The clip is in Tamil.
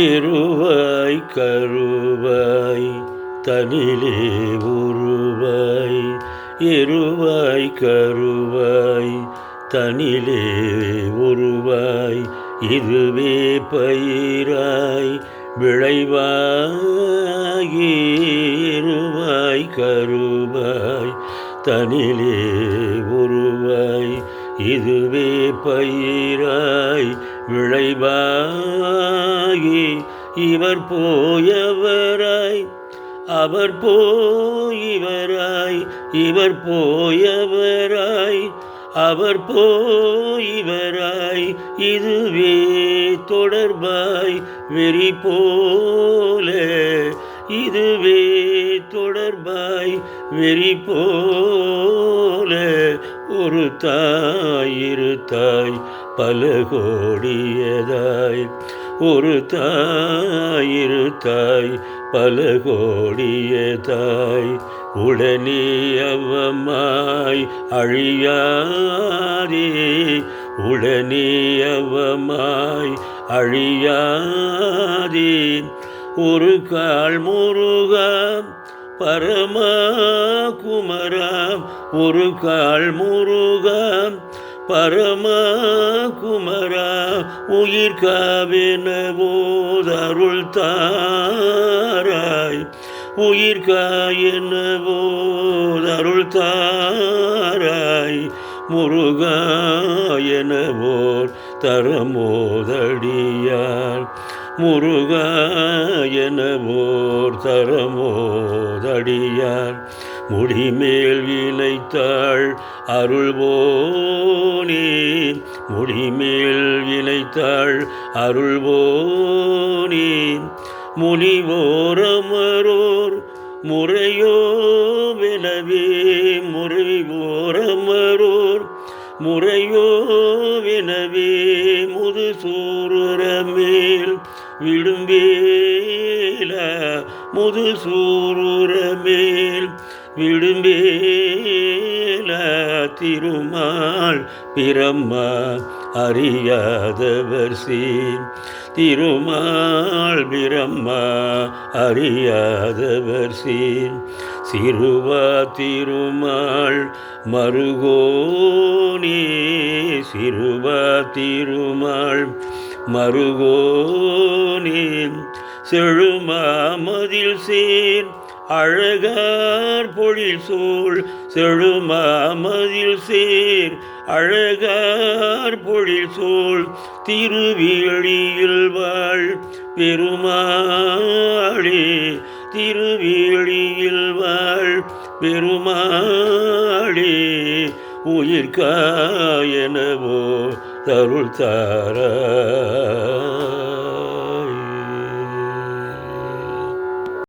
இருவாய் கருவாய் தனிலே உருவாய், இருவாய் கருவாய் தனிலே உருவாய், இதுவே பயிராய் விளைவாகி, இருவாய் கருவாய் தனிலே உருவாய், இதுவே பயிராய் விளைவாகி, இவர் போயவராய் அவர் போயிவராய், இவர் போயவராய் அவர் போயிவராய், இதுவே தொடர்பாய் வெறி போல, இதுவே தொடர்பாய் வெறி போல, ஒரு தாய் இரு தாய் பல கோடியதாய், ஒரு தாய் இரு தாய் பல கோடியதாய், உடனே அவமாய் அழியாதே, உடனே அவமாய் அழியாதே, ஒரு கால் முருகா பரமா குமரா, ஒரு கால் முருகா பரமா குமரா, உயிர் காவெனவோதருள் தாராய், உயிர் காயெனவோதருள் தாராய், முருகா எனவோர் தரமோதடியார், முருகா எனவோர் தரமோதடியார், முடிமேல் வினைத்தாள் அருள்வோனே, முடிமேல் வினைத்தாள் அருள்வோனே, முனிவோரமரோர் முறையோ வெனவே, முறைவோரமரோர் முறையோ வெனவே, முது சூரமேல் விடும்பேல, முது சூரமேல் விடும்பேல, திருமால் பிரம்மா அறியாதவர் சீர், திருமால் பிரம்மா அறியாதவர் சீர், சிறுவா திருமால் மருகோனே, சிறுவா திருமால் மருகோனே, செழுமாமதில் சேர் அழகார் பொழில் சூழ், செழுமாமதில் சேர் அழகார் பொழில் சூழ், திருவேளியில் வாழ் பெருமாளே, திருவேளியில் வாழ் பெருமாளே, உயிர் காயனவோ தருள் தாராய்.